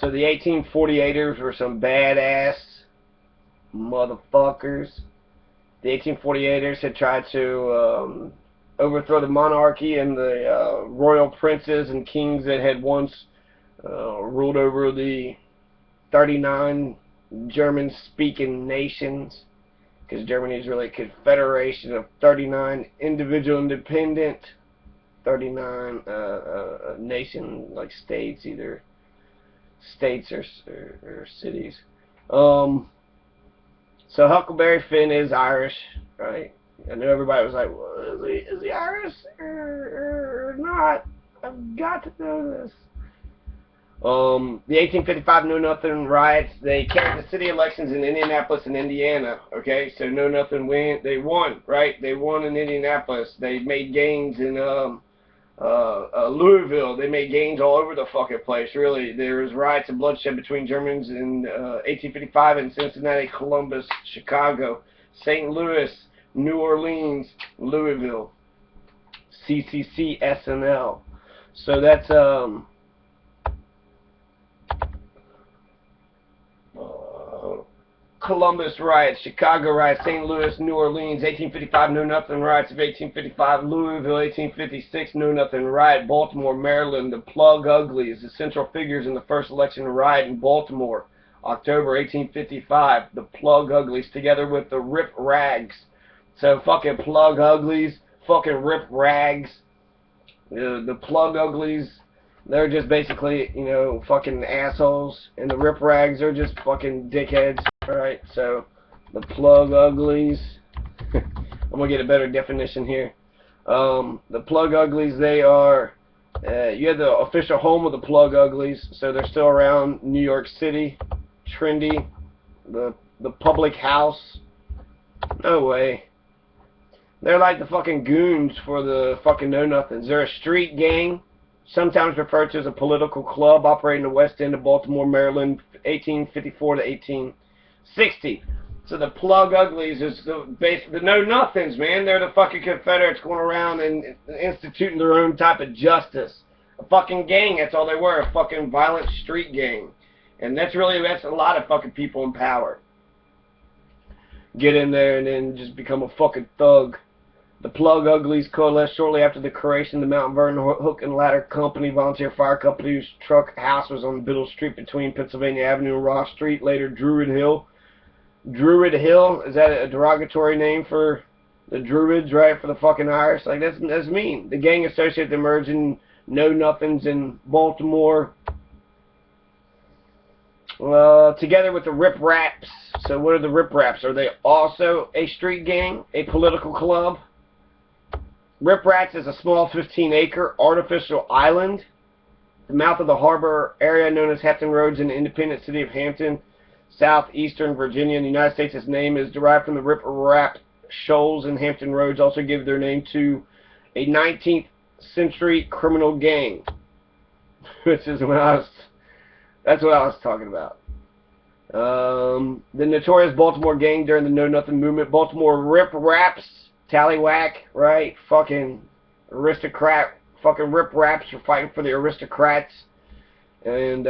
So the 1848ers were some badass motherfuckers. The 1848ers had tried to overthrow the monarchy and the royal princes and kings that had once ruled over the 39 German-speaking nations, because Germany is really a confederation of 39 individual independent, 39 nation, like states, either states or cities. So Huckleberry Finn is Irish, right? I know everybody was like, well, is he Irish or not? I've got to know this. The 1855 Know Nothing riots, they carried the city elections in Indianapolis and Indiana, okay? So Know Nothing they won, right? They won in Indianapolis. They made gains in Louisville. They made gains all over the fucking place, really. There was riots and bloodshed between Germans in 1855 in Cincinnati, Columbus, Chicago, St. Louis, New Orleans, Louisville, CCC, SNL. So that's Columbus riots, Chicago riots, St. Louis, New Orleans, 1855 Know Nothing riots of 1855, Louisville, 1856 Know Nothing riot, Baltimore, Maryland, the Plug Uglies, the central figures in the first election riot in Baltimore, October 1855, the Plug Uglies, together with the Rip Rags. So fucking Plug Uglies, fucking Rip Rags, the Plug Uglies, they're just basically, you know, fucking assholes, and the Rip Rags are just fucking dickheads. Alright, so the Plug Uglies, I'm going to get a better definition here. The Plug Uglies, they are, you have the official home of the Plug Uglies, so they're still around New York City, Trendy, the public house. No way. They're like the fucking goons for the fucking Know Nothings. They're a street gang, sometimes referred to as a political club, operating in the West End of Baltimore, Maryland, 1854 to 1860. So the Plug Uglies is the Know Nothings, man. They're the fucking Confederates going around and instituting their own type of justice. A fucking gang, that's all they were, a fucking violent street gang. And that's a lot of fucking people in power. Get in there and then just become a fucking thug. The Plug Uglies coalesced shortly after the creation of the Mount Vernon Hook and Ladder Company, volunteer fire company, whose truck house was on Biddle Street between Pennsylvania Avenue and Ross Street, later Druid Hill. Druid Hill, is that a derogatory name for the Druids, right, for the fucking Irish? Like, that's mean. The gang associated the emerging Know Nothings in Baltimore, together with the Rip Raps. So what are the Rip Raps? Are they also a street gang, a political club? Rip Raps is a small 15-acre artificial island, the mouth of the harbor area known as Hampton Roads in the independent city of Hampton, southeastern Virginia in the United States. Its name is derived from the Rip Rap shoals, and Hampton Roads also give their name to a 19th century criminal gang, which is that's what I was talking about. The notorious Baltimore gang during the Know Nothing movement. Baltimore Rip Raps, tallywhack, right? Fucking aristocrat, fucking Rip Raps are fighting for the aristocrats. And,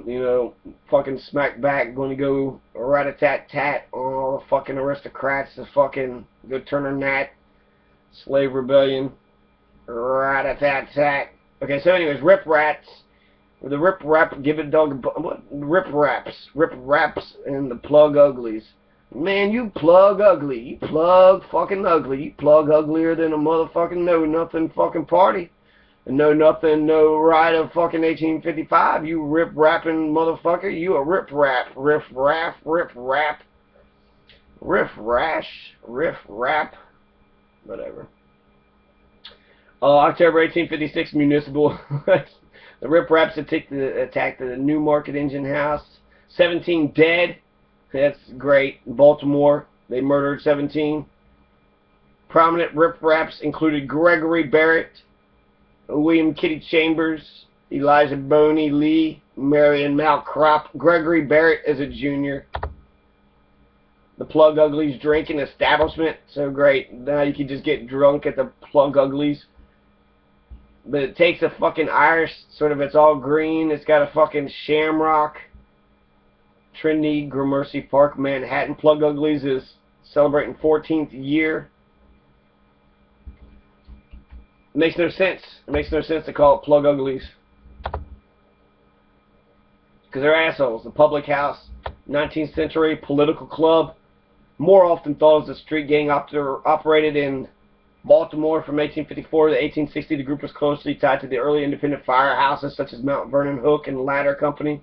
you know, fucking smack back, going to go rat-a-tat-tat on all the fucking aristocrats, the fucking go turn a gnat, slave rebellion, rat-a-tat-tat. Okay, so anyways, Rip Rats. The Rip Rap, give it dog, what? Rip Raps, and the Plug Uglies. Man, you plug ugly. You plug fucking ugly. You plug uglier than a motherfucking Know Nothing fucking party. And Know Nothing, no right of fucking 1855. You rip rapping motherfucker. You a rip rap. Riff raff, rip rap. Riff rash, riff rap. Whatever. October 1856, municipal. The Rip Raps attacked the Newmarket Engine House. 17 dead. That's great. Baltimore, they murdered 17. Prominent Rip Raps included Gregory Barrett, William Kitty Chambers, Elijah Boney Lee, Marion Malcrop. Gregory Barrett is a junior. The Plug Uglies drinking establishment. So great. Now you can just get drunk at the Plug Uglies. but it takes a fucking Irish, sort of, it's all green. It's got a fucking shamrock. Trinity Gramercy Park, Manhattan. Plug Uglies is celebrating 14th year. It makes no sense. It makes no sense to call it Plug Uglies. Because they're assholes. The public house, 19th century political club, more often thought as a street gang operated in Baltimore from 1854 to 1860. The group was closely tied to the early independent firehouses such as Mount Vernon Hook and Ladder Company.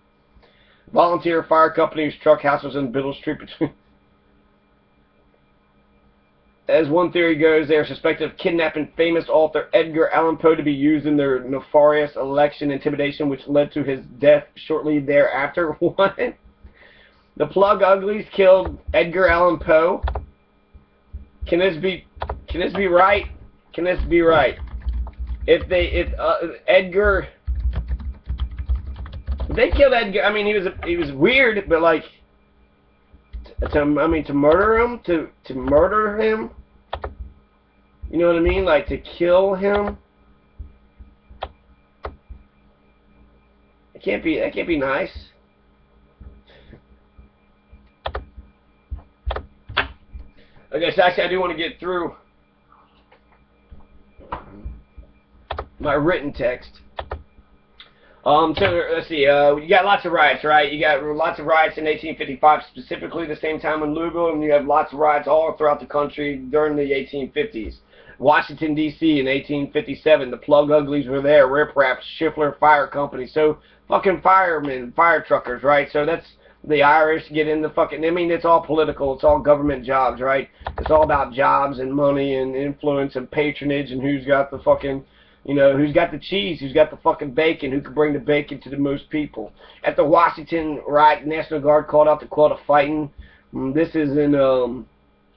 Volunteer fire company whose truck house was in Biddle Street between. As one theory goes, they are suspected of kidnapping famous author Edgar Allan Poe to be used in their nefarious election intimidation, which led to his death shortly thereafter. What? The Plug Uglies killed Edgar Allan Poe? Can this be right? Can this be right? If Edgar, they killed Edgar. I mean, he was weird, but like, to murder him, to murder him. You know what I mean? Like, to kill him. That can't be nice. Okay, so actually I do want to get through my written text. So let's see. You got lots of riots, right? You got lots of riots in 1855, specifically the same time in Louisville, and you have lots of riots all throughout the country during the 1850s. Washington, D.C. in 1857, the Plug Uglies were there. Rip Raps, Schiffler Fire Company. So fucking firemen, fire truckers, right? So that's the Irish get in the fucking. I mean, it's all political. It's all government jobs, right? It's all about jobs and money and influence and patronage and who's got the fucking. You know, who's got the cheese, who's got the fucking bacon, who can bring the bacon to the most people. At the Washington riot, the National Guard called out the call to fighting. This is in the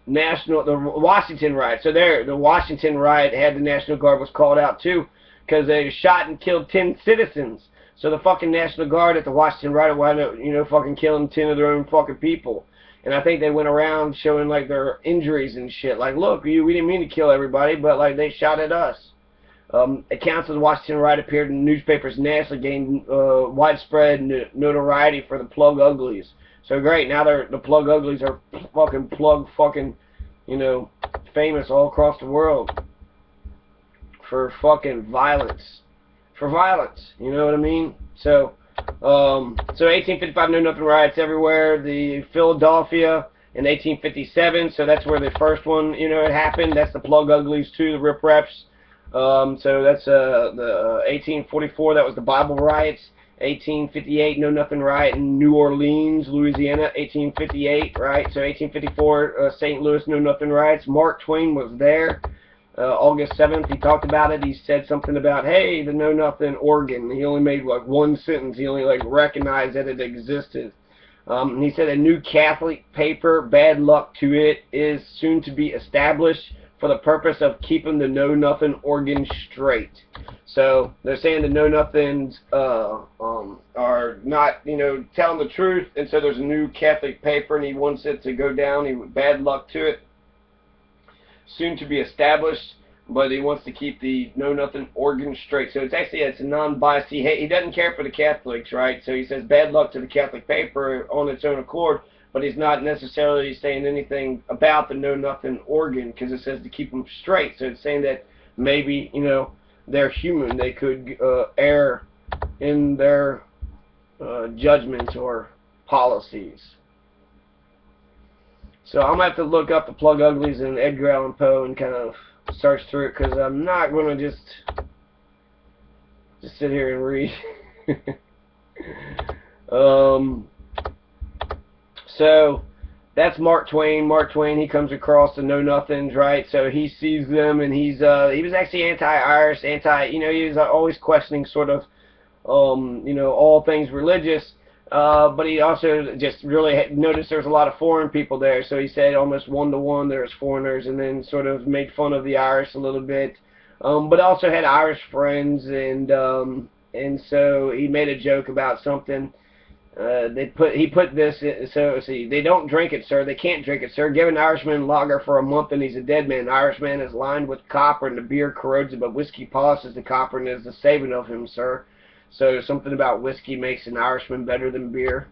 Washington riot. So there, the Washington riot had the National Guard was called out too, because they shot and killed 10 citizens. So the fucking National Guard at the Washington riot wound up, you know, fucking killing 10 of their own fucking people. And I think they went around showing like their injuries and shit. Like, look, we didn't mean to kill everybody, but like they shot at us. Accounts of the Washington riot appeared in newspapers nationally, gained widespread notoriety for the Plug Uglies. So great, now the Plug Uglies are fucking, you know, famous all across the world for fucking violence. For violence, you know what I mean? So 1855 Know Nothing riots everywhere. The Philadelphia in 1857, so that's where the first one, you know, it happened. That's the Plug Uglies too, the Rip Raps. So that's the 1844, that was the Bible riots. 1858 Know Nothing riot in New Orleans, Louisiana. 1858, right? So 1854 St. Louis Know Nothing riots. Mark Twain was there. August 7th, he talked about it. He said something about, hey, the Know Nothing organ. He only made like one sentence. He only like recognized that it existed. He said a new Catholic paper, bad luck to it, is soon to be established for the purpose of keeping the Know Nothing organ straight. So they're saying the Know Nothings are not, you know, telling the truth, and so there's a new Catholic paper, and he wants it to go down. Bad luck to it. Soon to be established, but he wants to keep the Know Nothing organ straight. So it's a non-biased. He doesn't care for the Catholics, right? So he says bad luck to the Catholic paper on its own accord. But he's not necessarily saying anything about the Know Nothing organ, because it says to keep them straight. So it's saying that maybe, you know, they're human. They could err in their judgments or policies. So I'm going to have to look up the Plug Uglies and Edgar Allan Poe and kind of search through it, because I'm not going to just sit here and read. So that's Mark Twain. Mark Twain, he comes across the Know Nothings, right? So he sees them, and he was actually anti-Irish, you know, he was always questioning sort of, you know, all things religious. But he also just really noticed there was a lot of foreign people there. So he said almost one-to-one there was foreigners, and then sort of made fun of the Irish a little bit. But also had Irish friends, and so he made a joke about something. He put this in, so see, they don't drink it, sir. They can't drink it, sir. Give an Irishman lager for a month and he's a dead man. Irishman is lined with copper and the beer corrodes it, but whiskey polishes the copper and is the saving of him, sir. So something about whiskey makes an Irishman better than beer,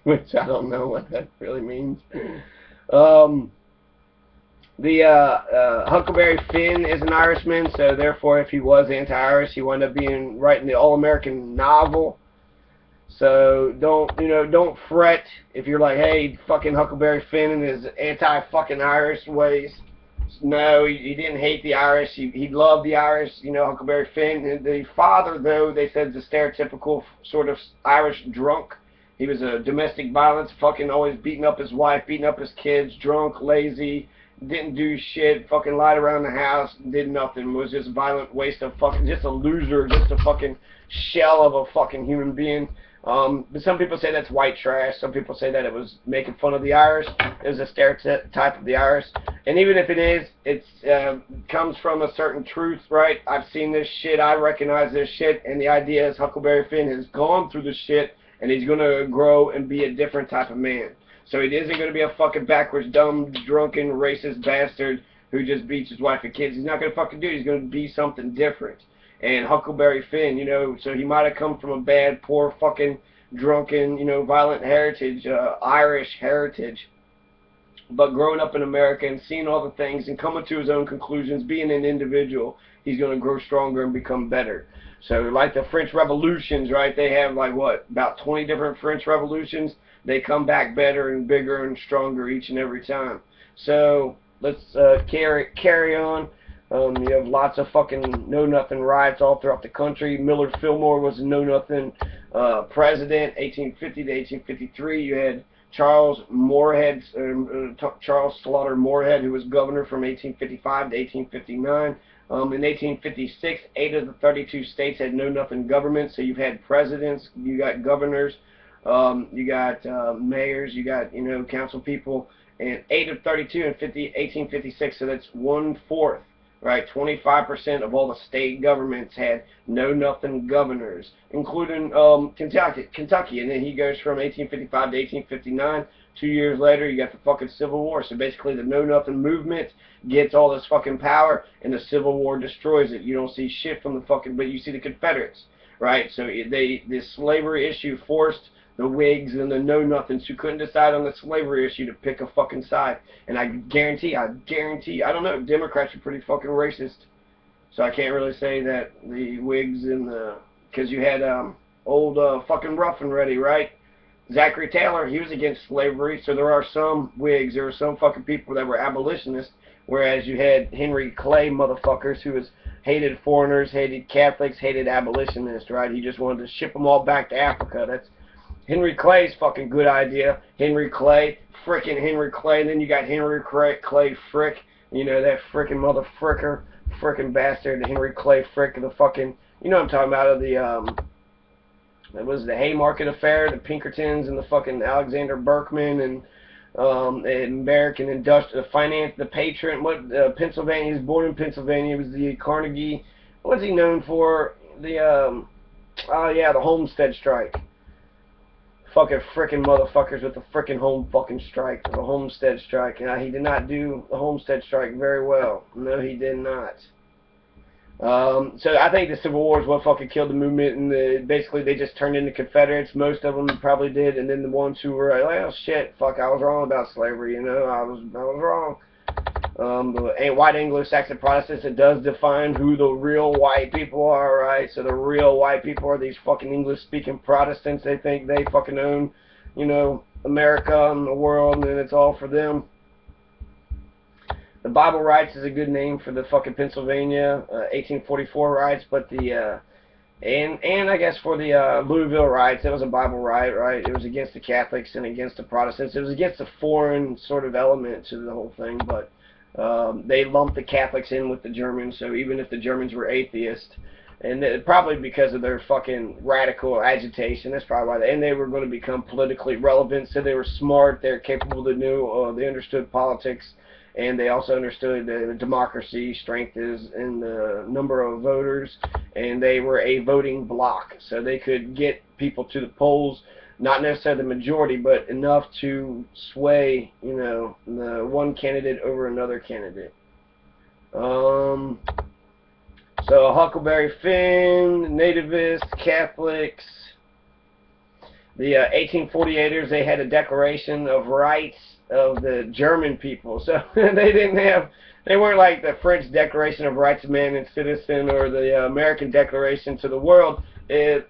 which I don't know what that really means. Huckleberry Finn is an Irishman, so therefore if he was anti-Irish, he wound up being writing the All-American novel. So don't fret if you're like, hey, fucking Huckleberry Finn and his anti-fucking Irish ways. No, he didn't hate the Irish. He loved the Irish, Huckleberry Finn. The father, though, they said is a stereotypical sort of Irish drunk. He was a domestic violence, fucking always beating up his wife, beating up his kids, drunk, lazy, didn't do shit, fucking lied around the house, did nothing, was just a violent waste of fucking, just a loser, just a fucking shell of a fucking human being. But some people say that's white trash. Some people say that it was making fun of the Irish. It was a stereotype of the Irish. And even if it is, it comes from a certain truth, right? I've seen this shit. I recognize this shit. And the idea is Huckleberry Finn has gone through this shit, and he's going to grow and be a different type of man. So he isn't going to be a fucking backwards, dumb, drunken, racist bastard who just beats his wife and kids. He's not going to fucking do it. He's going to be something different. And Huckleberry Finn, so he might have come from a bad, poor, fucking, drunken, violent heritage, Irish heritage. But growing up in America and seeing all the things and coming to his own conclusions, being an individual, he's going to grow stronger and become better. So like the French revolutions, right, they have like, what, about 20 different French revolutions. They come back better and bigger and stronger each and every time. So let's carry on. You have lots of fucking know-nothing riots all throughout the country. Millard Fillmore was a know-nothing president, 1850 to 1853. You had Charles Slaughter Moorhead, who was governor from 1855 to 1859. In 1856, 8 of the 32 states had know-nothing government. So you've had presidents, you got governors, you got mayors, you got council people, and 8 of 32 in 1856. So that's 1/4. Right, 25% of all the state governments had know-nothing governors, including Kentucky, and then he goes from 1855 to 1859. 2 years later, you got the fucking Civil War. So basically, the know-nothing movement gets all this fucking power, and the Civil War destroys it. You don't see shit from the fucking, but you see the Confederates, right? So this slavery issue forced the Whigs and the know-nothings who couldn't decide on the slavery issue to pick a fucking side. And I guarantee, I don't know, Democrats are pretty fucking racist. So I can't really say that the Whigs and the, because you had old fucking Rough and Ready, right? Zachary Taylor, he was against slavery, so there are some Whigs, there were some fucking people that were abolitionists, whereas you had Henry Clay motherfuckers who hated foreigners, hated Catholics, hated abolitionists, right? He just wanted to ship them all back to Africa. That's Henry Clay's fucking good idea. Henry Clay, frickin' Henry Clay. And then you got Henry Clay Frick, that frickin' motherfricker, frickin' bastard, Henry Clay Frick, the fucking, I'm talking about, of the, it was the Haymarket Affair, the Pinkertons, and the fucking Alexander Berkman, and American Industrial Finance, the Patriot, Pennsylvania, he was born in Pennsylvania, it was the Carnegie, what's he known for? The, the Homestead Strike. Fucking frickin' motherfuckers with the frickin' the Homestead Strike. And he did not do the Homestead Strike very well. No, he did not. So I think the Civil War is what fucking killed the movement, and basically they just turned into Confederates. Most of them probably did, and then the ones who were like, well, shit, fuck, I was wrong about slavery, I was wrong. The white Anglo-Saxon Protestants, it does define who the real white people are, right? So the real white people are these fucking English-speaking Protestants. They think they fucking own, America and the world, and it's all for them. The Bible Rights is a good name for the fucking Pennsylvania 1844 riots, but the and I guess for the Louisville riots, it was a Bible riot, right? It was against the Catholics and against the Protestants. It was against the foreign sort of element to the whole thing, but they lumped the Catholics in with the Germans, so even if the Germans were atheists, and probably because of their fucking radical agitation, that's probably why, and they were going to become politically relevant, so they were smart, they're capable, they understood politics, and they also understood that democracy strength is in the number of voters, and they were a voting bloc, so they could get people to the polls Not necessarily the majority, but enough to sway, you know, the one candidate over another candidate. So Huckleberry Finn, Nativists, Catholics, the 1848ers, they had a Declaration of Rights of the German people. So they weren't like the French Declaration of Rights of Man and Citizen or the American Declaration to the world. The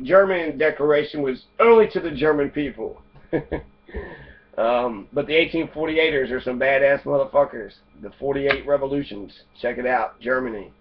German Declaration was only to the German people. But the 1848ers are some badass motherfuckers. The 48 revolutions. Check it out. Germany.